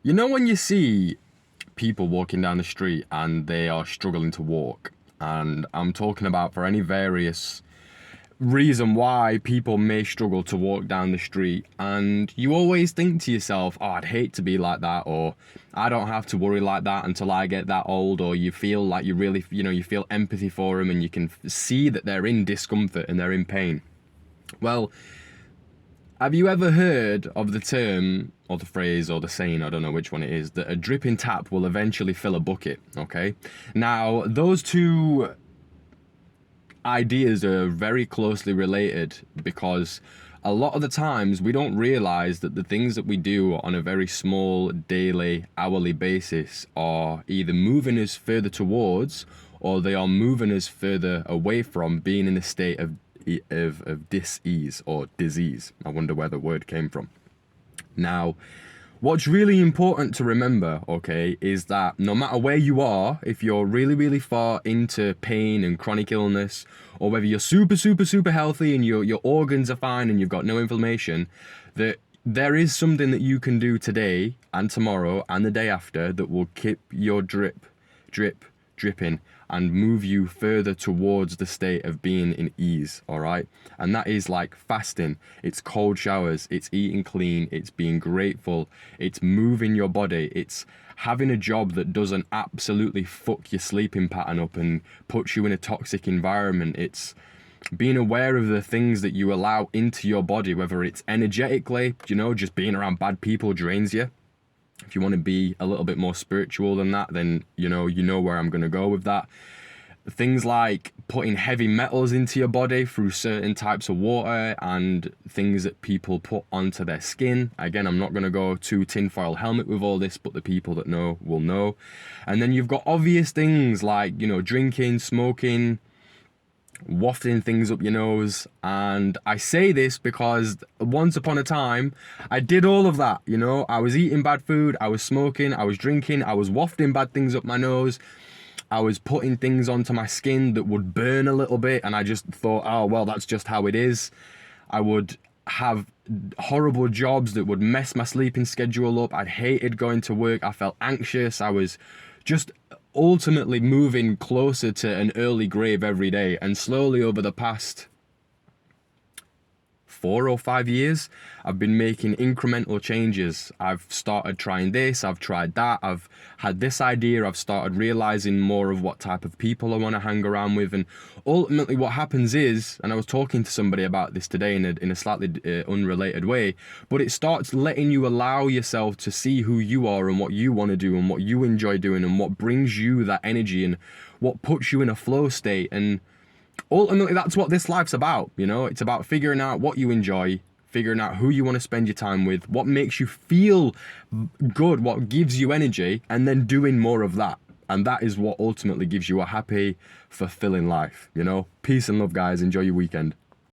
You know when you see people walking down the street and they are struggling to walk, and I'm talking about for any various reason why people may struggle to walk down the street, and you always think to yourself, oh, I'd hate to be like that, or I don't have to worry like that until I get that old, or you feel like you really, you feel empathy for them and you can see that they're in discomfort and they're in pain. Well, have you ever heard of the term or the phrase or the saying, I don't know which one it is, that a dripping tap will eventually fill a bucket, okay? Now, those two ideas are very closely related because a lot of the times we don't realize that the things that we do on a very small daily, hourly basis are either moving us further towards or they are moving us further away from being in a state of dis-ease or disease. I wonder where the word came from. Now, what's really important to remember, okay, is that no matter where you are, if you're really, really far into pain and chronic illness, or whether you're super, super, super healthy and your organs are fine and you've got no inflammation, that there is something that you can do today and tomorrow and the day after that will keep your dripping and move you further towards the state of being in ease, all right? And that is like fasting, it's cold showers, it's eating clean, it's being grateful, it's moving your body, it's having a job that doesn't absolutely fuck your sleeping pattern up and puts you in a toxic environment. It's being aware of the things that you allow into your body, whether it's energetically, just being around bad people drains you. If you want to be a little bit more spiritual than that, then you know where I'm going to go with that. Things like putting heavy metals into your body through certain types of water and things that people put onto their skin. Again, I'm not going to go too tinfoil helmet with all this, but the people that know will know. And then you've got obvious things like, drinking, smoking, wafting things up your nose. And I say this because once upon a time I did all of that. I was eating bad food, I was smoking, I was drinking, I was wafting bad things up my nose, I was putting things onto my skin that would burn a little bit, and I just thought, oh well, that's just how it is. I would have horrible jobs that would mess my sleeping schedule up. I hated going to work, I felt anxious, I was just ultimately moving closer to an early grave every day. And slowly over the past 4 or 5 years, I've been making incremental changes. I've started trying this, I've tried that, I've had this idea, I've started realizing more of what type of people I want to hang around with. And ultimately what happens is, and I was talking to somebody about this today in a slightly unrelated way, but it starts letting you allow yourself to see who you are and what you want to do and what you enjoy doing and what brings you that energy and what puts you in a flow state. And ultimately that's what this life's about. It's about figuring out what you enjoy, figuring out who you want to spend your time with, what makes you feel good, what gives you energy, and then doing more of that. And that is what ultimately gives you a happy, fulfilling life. Peace and love, guys. Enjoy your weekend.